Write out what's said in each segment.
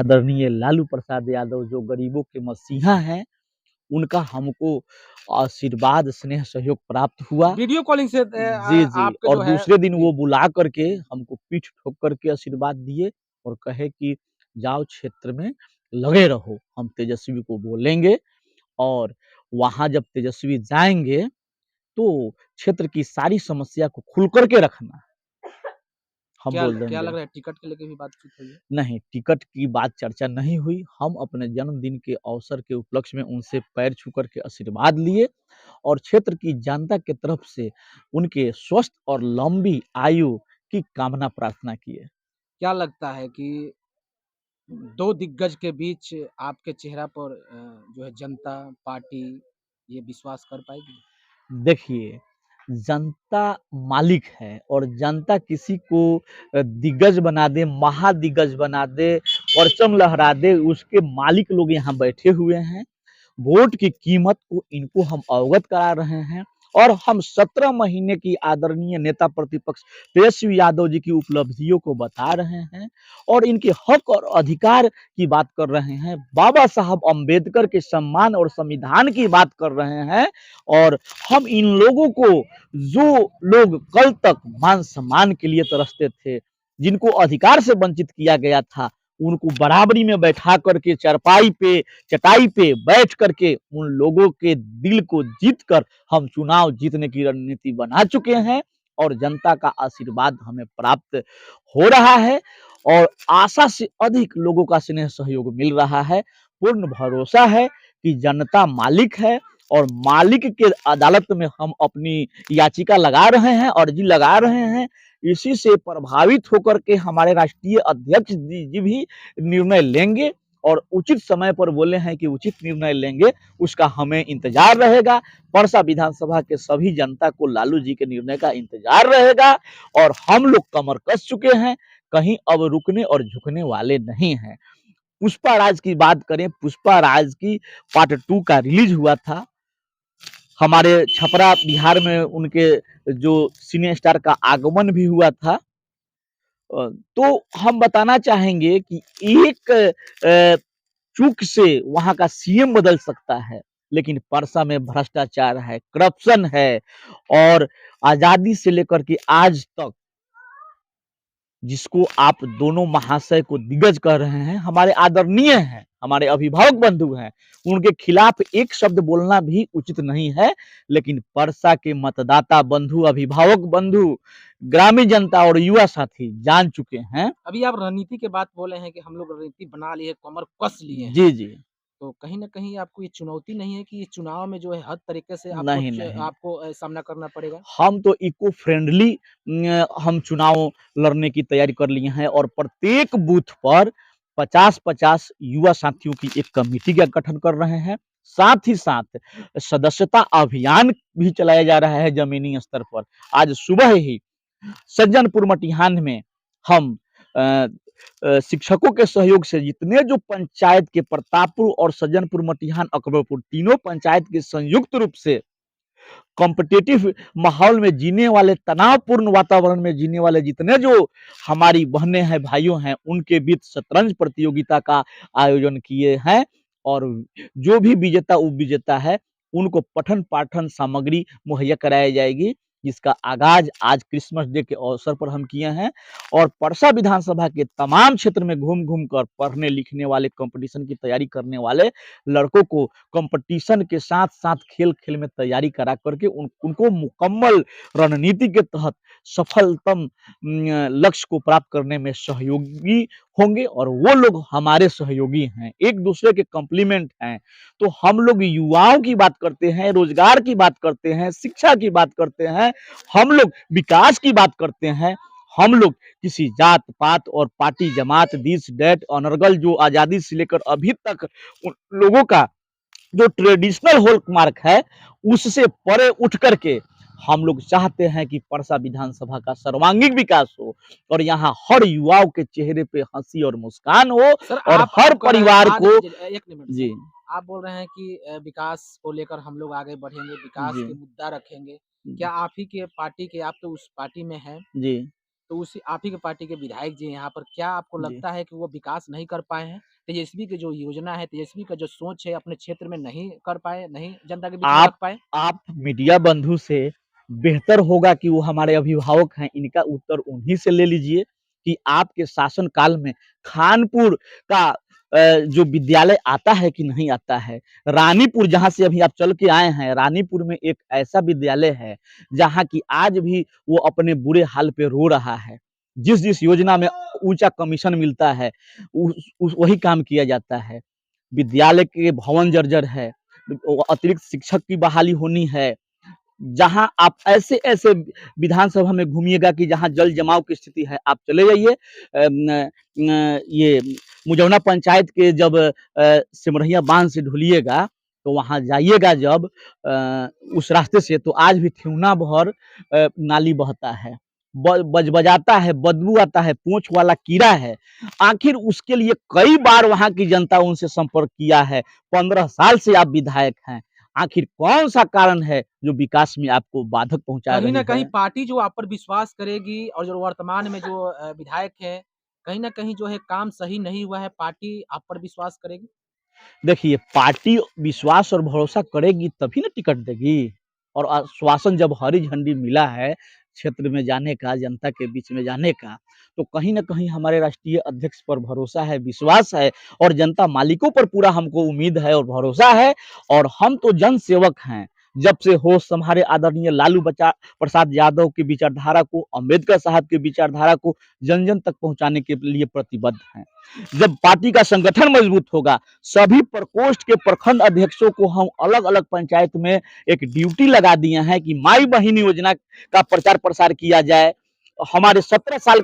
आदरणीय लालू प्रसाद यादव जो गरीबों के मसीहा हैं, उनका हमको आशीर्वाद, स्नेह, सहयोग प्राप्त हुआ। वीडियो कॉलिंग से जी, जी। आपके और जो है दूसरे दिन जी। वो बुला करके हमको पीठ ठोक कर के आशीर्वाद दिए और कहे कि जाओ क्षेत्र में लगे रहो, हम तेजस्वी को बोलेंगे और वहाँ जब तेजस्वी जाएँगे, तो क्षेत्र की सारी समस्या को खुल कर के रखना, हम क्या बोल क्या देंगे। लग रहा है टिकट के लेके भी बातचीत हुई है? नहीं, टिकट की बात चर्चा नहीं हुई। हम अपने जन्मदिन के अवसर के उपलक्ष्य में उनसे पैर छू कर के आशीर्वाद लिए और क्षेत्र की जनता की तरफ से उनके स्वस्थ और लंबी आयु की कामना प्रार्थना किए। क्या लगता है कि 2 दिग्गज के बीच आपके चेहरा पर जो है जनता, पार्टी ये विश्वास कर पाएगी? देखिए, जनता मालिक है और जनता किसी को दिग्गज बना दे, महादिग्गज बना दे, परचम लहरा दे, उसके मालिक लोग यहाँ बैठे हुए हैं। वोट की कीमत को इनको हम अवगत करा रहे हैं और हम 17 महीने की आदरणीय नेता प्रतिपक्ष तेजस्वी यादव जी की उपलब्धियों को बता रहे हैं और इनके हक और अधिकार की बात कर रहे हैं। बाबा साहब अम्बेडकर के सम्मान और संविधान की बात कर रहे हैं और हम इन लोगों को, जो लोग कल तक मान सम्मान के लिए तरसते थे, जिनको अधिकार से वंचित किया गया था, उनको बराबरी में बैठा करके चरपाई पे, चटाई पे बैठ करके उन लोगों के दिल को जीत कर हम चुनाव जीतने की रणनीति बना चुके हैं और जनता का आशीर्वाद हमें प्राप्त हो रहा है और आशा से अधिक लोगों का स्नेह सहयोग मिल रहा है। पूर्ण भरोसा है कि जनता मालिक है और मालिक के अदालत में हम अपनी याचिका लगा रहे हैं, अर्जी लगा रहे हैं। इसी से प्रभावित होकर के हमारे राष्ट्रीय अध्यक्ष जी भी निर्णय लेंगे और उचित समय पर बोले हैं कि उचित निर्णय लेंगे, उसका हमें इंतजार रहेगा। परसा विधानसभा के सभी जनता को लालू जी के निर्णय का इंतजार रहेगा और हम लोग कमर कस चुके हैं, कहीं अब रुकने और झुकने वाले नहीं हैं। पुष्पा राज की बात करें, पुष्पा राज की पार्ट 2 का रिलीज हुआ था। हमारे छपरा बिहार में उनके जो सिने स्टार का आगमन भी हुआ था। तो हम बताना चाहेंगे कि एक चूक से वहाँ का सीएम बदल सकता है, लेकिन परसा में भ्रष्टाचार है, करप्शन है और आज़ादी से लेकर के आज तक जिसको आप दोनों महाशय को दिग्गज कह रहे हैं, हमारे आदरणीय हैं, हमारे अभिभावक बंधु हैं, उनके खिलाफ एक शब्द बोलना भी उचित नहीं है। लेकिन परसा के मतदाता बंधु, अभिभावक बंधु, ग्रामीण जनता और युवा साथी जान चुके हैं। अभी आप रणनीति की बात बोले हैं कि हम लोग रणनीति बना लिए, कमर कस लिए हैं। जी, जी। तो कहीं न कहीं आपको ये चुनौती नहीं है कि इस चुनाव में जो है हर तरीके से नहीं, नहीं। आपको सामना करना पड़ेगा? हम तो इको फ्रेंडली हम चुनाव लड़ने की तैयारी कर लिए हैं और प्रत्येक बूथ पर 50-50 युवा साथियों की एक कमेटी का गठन कर रहे हैं। साथ ही साथ सदस्यता अभियान भी चलाया जा रहा है जमीनी स्तर पर। आज सुबह ही सज्जनपुर मटिहान में हम शिक्षकों के सहयोग से जितने जो पंचायत के प्रतापपुर और सज्जनपुर, मटिहान, अकबरपुर तीनों पंचायत के संयुक्त रूप से कॉम्पिटिटिव माहौल में जीने वाले, तनावपूर्ण वातावरण में जीने वाले जितने जो हमारी बहनें हैं, भाइयों हैं, उनके बीच शतरंज प्रतियोगिता का आयोजन किए हैं और जो भी विजेता उपविजेता है, उनको पठन-पाठन सामग्री मुहैया कराई जाएगी, जिसका आगाज आज क्रिसमस डे के अवसर पर हम किए हैं और परसा विधानसभा के तमाम क्षेत्र में घूम-घूम कर पढ़ने लिखने वाले, कॉम्पिटिशन की तैयारी करने वाले लड़कों को कंपटीशन के साथ-साथ खेल-खेल में तैयारी करा करके उनको मुकम्मल रणनीति के तहत सफलतम लक्ष्य को प्राप्त करने में सहयोगी होंगे और वो लोग हमारे सहयोगी हैं, एक-दूसरे के कॉम्प्लीमेंट हैं। तो हम लोग युवाओं की बात करते हैं, रोजगार की बात करते हैं, शिक्षा की बात करते हैं, हम लोग विकास की बात करते हैं, हम लोग किसी जात-पात और पार्टी, जमात, दिस, दैट, अनर्गल जो आज़ादी से लेकर अभी तक उन लोगों का जो ट्रेडिशनल हॉलमार्क है, उससे परे उठ करके हम लोग चाहते हैं कि परसा विधानसभा का सर्वांगीण विकास हो और यहाँ हर युवाओं के चेहरे पे हंसी और मुस्कान हो सर और आप हर कह रहे हैं परिवार को। एक मिनट जी, सर, आप बोल रहे हैं कि विकास को लेकर हम लोग आगे बढ़ेंगे, विकास जी, के मुद्दा रखेंगे। जी, क्या आप ही के पार्टी के आप तो उस पार्टी में हैं, जी, तो उसी आप ही के पार्टी के विधायक जी हैं यहाँ पर, क्या आपको जी। लगता है कि वो विकास नहीं कर पाए हैं? तेजस्वी की जो योजना है, तेजस्वी का जो सोच है अपने क्षेत्र में नहीं कर पाए, नहीं जनता के बीच में रख आप पाए? आप मीडिया बंधु से बेहतर होगा कि वो हमारे अभिभावक हैं, इनका उत्तर उन्हीं से ले लीजिए कि आपके शासन काल में खानपुर का जो विद्यालय आता है कि नहीं आता है। रानीपुर जहाँ से अभी आप चल के आए हैं, रानीपुर में एक ऐसा विद्यालय है जहाँ की आज भी वो अपने बुरे हाल पे रो रहा है। जिस-जिस योजना में ऊँचा कमीशन मिलता है, उस वही काम किया जाता है। विद्यालय के भवन जर्जर है, अतिरिक्त शिक्षक की बहाली होनी है। जहाँ आप ऐसे-ऐसे विधानसभा में घूमिएगा कि जहाँ जल जमाव की स्थिति है, आप चले जाइए ये मुजौना पंचायत के जब सिमरहिया बांध से ढुलिएगा, तो वहाँ जाइएगा जब उस रास्ते से तो आज भी ठेहुना भर नाली बहता है। बजबजाता है, बदबू आता है, पूँछ वाला कीड़ा है। आखिर उसके लिए कई बार वहाँ की जनता उनसे संपर्क किया है। 15 साल से आप विधायक हैं। आखिर कौन-सा कारण है जो विकास में आपको बाधक पहुँचा कहीं न रही कहीं है? पार्टी जो आप पर विश्वास करेगी और जो वर्तमान में जो विधायक हैं, कहीं न कहीं जो है काम सही नहीं हुआ है, पार्टी आप पर विश्वास करेगी? देखिए, पार्टी विश्वास और भरोसा करेगी तभी ना टिकट देगी और आश्वासन जब हरी झंडी मिला है, क्षेत्र में जाने का, जनता के बीच में जाने का, तो कहीं न कहीं हमारे राष्ट्रीय अध्यक्ष पर भरोसा है, विश्वास है और जनता मालिकों पर पूरा हमको उम्मीद है और भरोसा है और हम तो जनसेवक हैं। जब से होश संभाले आदरणीय लालू बचा प्रसाद यादव की विचारधारा को, अम्बेडकर साहब की विचारधारा को जन-जन तक पहुँचाने के लिए प्रतिबद्ध हैं। जब पार्टी का संगठन मजबूत होगा, सभी प्रकोष्ठ के प्रखंड अध्यक्षों को हम अलग-अलग पंचायत में एक ड्यूटी लगा दिए हैं कि माई बहिनी योजना का प्रचार प्रसार किया जाए। हमारे 17 साल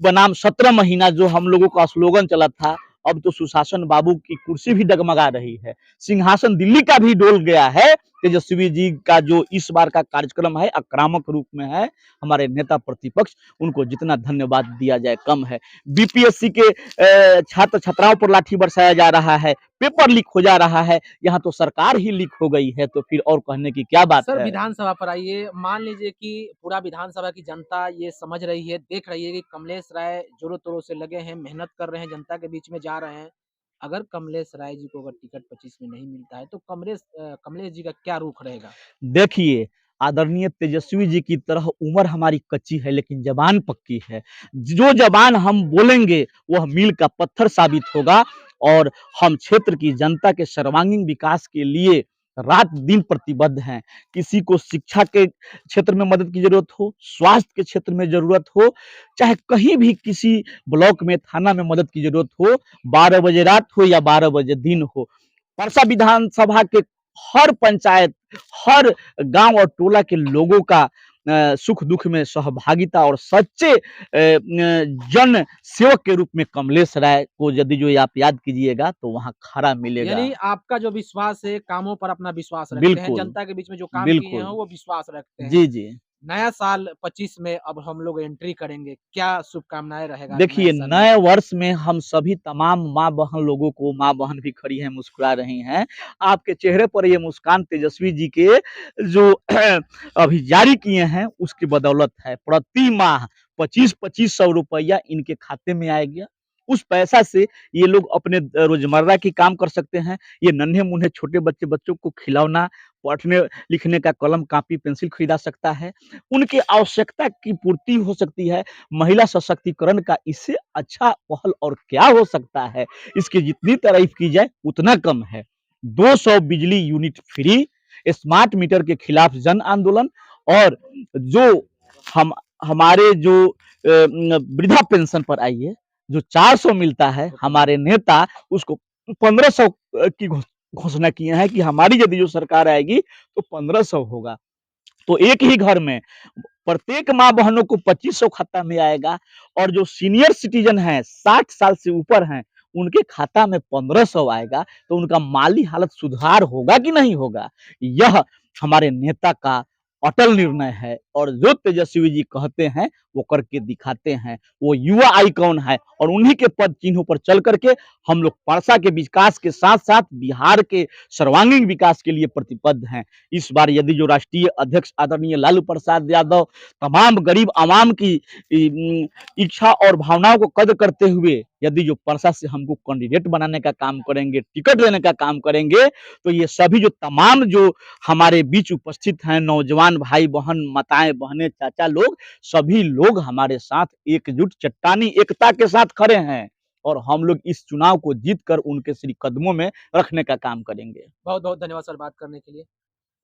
बनाम 17 महीना जो हम लोगों का स्लोगन चला था, अब तो सुशासन बाबू की कुर्सी भी डगमगा रही है। सिंहासन दिल्ली का भी डोल गया है। तेजस्वी जी का जो इस बार का कार्यक्रम है, आक्रामक रूप में है। हमारे नेता प्रतिपक्ष, उनको जितना धन्यवाद दिया जाए कम है। बीपीएससी के छात्र-छात्राओं पर लाठी बरसाया जा रहा है, पेपर लीक हो जा रहा है, यहाँ तो सरकार ही लीक हो गई है, तो फिर और कहने की क्या बात सर है? विधानसभा पर आइए, मान लीजिए कि पूरा विधानसभा की जनता ये समझ रही है, देख रही है कि कमलेश राय जोरों-तोरों से लगे हैं, मेहनत कर रहे हैं, जनता के बीच में जा रहे हैं। अगर कमलेश राय जी को अगर टिकट 25 में नहीं मिलता है, तो कमलेश जी का क्या रुख रहेगा? देखिए, आदरणीय तेजस्वी जी की तरह उम्र हमारी कच्ची है लेकिन ज़बान पक्की है। जो ज़बान हम बोलेंगे वह मील का पत्थर साबित होगा और हम क्षेत्र की जनता के सर्वांगीण विकास के लिए रात-दिन प्रतिबद्ध हैं। किसी को शिक्षा के क्षेत्र में मदद की ज़रूरत हो, स्वास्थ्य के क्षेत्र में ज़रूरत हो, चाहे कहीं भी किसी ब्लॉक में, थाना में मदद की ज़रूरत हो, 12 बजे रात हो या 12 बजे दिन हो। परसा विधानसभा के हर पंचायत, हर गांव और टोला के लोगों का सुख दुख में सहभागिता और सच्चे जन सेवक के रूप में कमलेश राय को यदि जो आप याद कीजिएगा तो वहाँ खरा मिलेगा। यानी आपका जो विश्वास है, कामों पर अपना विश्वास रखते हैं, बिल्कुल, जनता के बीच में जो काम किए हैं, बिल्कुल। वो विश्वास रखते हैं। जी, जी। नया साल 25 में अब हम लोग एंट्री करेंगे, क्या शुभकामनाएँ रहेगा नए देखिए, साल में? नए वर्ष में हम सभी तमाम माँ-बहन लोगों को माँ-बहन भी खड़ी हैं, मुस्कुरा रही हैं। आपके चेहरे पर ये मुस्कान तेजस्वी जी के जो अभी जारी किए हैं, उसकी बदौलत है। प्रति माह 25-25 सौ रुपया इनके खाते में आएगा। उस पैसा से ये लोग अपने रोज़मर्रा के काम कर सकते हैं। ये नन्हे-मुन्हे छोटे बच्चों को खिलौना, पढ़ने-लिखने का कलम, कॉपी, पेंसिल खरीदा सकता है। उनकी आवश्यकता की पूर्ति हो सकती है। महिला सशक्तिकरण का इससे अच्छा पहल और क्या हो सकता है? इसकी जितनी तारीफ की जाए उतना कम है। 200 बिजली यूनिट फ्री, स्मार्ट मीटर के खिलाफ जन आंदोलन और जो हम हमारे जो वृद्धा पेंशन पर आइए, जो 400 मिलता है, हमारे नेता उसको 1500 की घोषणा किए हैं कि हमारी यदि जो सरकार आएगी तो 1500 होगा। तो एक ही घर में प्रत्येक माँ बहनों को 2500 खाता में आएगा और जो सीनियर सिटीजन हैं 60 साल से ऊपर हैं उनके खाता में 1500 आएगा तो उनका माली हालत सुधार होगा कि नहीं होगा। यह हमारे नेता का अटल निर्णय है और जो तेजस्वी जी कहते हैं वो करके दिखाते हैं। वो युवा आइकॉन है और उन्हीं के पद चिन्हों पर चल करके हम लोग परसा के विकास के साथ साथ बिहार के सर्वांगीण विकास के लिए प्रतिबद्ध हैं। इस बार यदि जो राष्ट्रीय अध्यक्ष आदरणीय लालू प्रसाद यादव तमाम गरीब आवाम की इच्छा और भावनाओं को कदर करते हुए यदि जो परसा से हमको कैंडिडेट बनाने का काम करेंगे, टिकट देने का काम करेंगे, तो ये सभी जो तमाम जो हमारे बीच उपस्थित हैं, नौजवान भाई-बहन, माताएँ, बहनें, चाचा लोग, सभी लोग हमारे साथ एकजुट चट्टानी एकता के साथ खड़े हैं और हम लोग इस चुनाव को जीत कर उनके श्री कदमों में रखने का काम करेंगे। बहुत-बहुत धन्यवाद सर बात करने के लिए।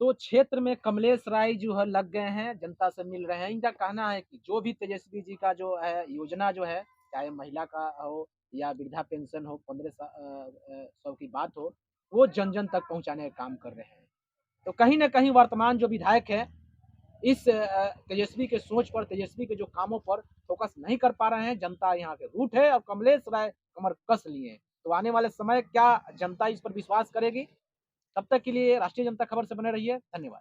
तो क्षेत्र में कमलेश राय जो है लग गए हैं, जनता से मिल रहे हैं। इनका कहना है कि जो भी तेजस्वी जी का जो है योजना जो है, चाहे महिला का हो या वृद्धा पेंशन हो, 1500 की बात हो, वो जन-जन तक पहुँचाने का काम कर रहे हैं। तो कहीं न कहीं वर्तमान जो विधायक है, इस तेजस्वी के सोच पर, तेजस्वी के जो कामों पर फ़ोकस नहीं कर पा रहे हैं। जनता यहाँ के रूठ है और कमलेश राय कमर कस लिए हैं। तो आने वाले समय क्या जनता इस पर विश्वास करेगी? तब तक के लिए राष्ट्रीय जनता खबर से बने रहिए। धन्यवाद।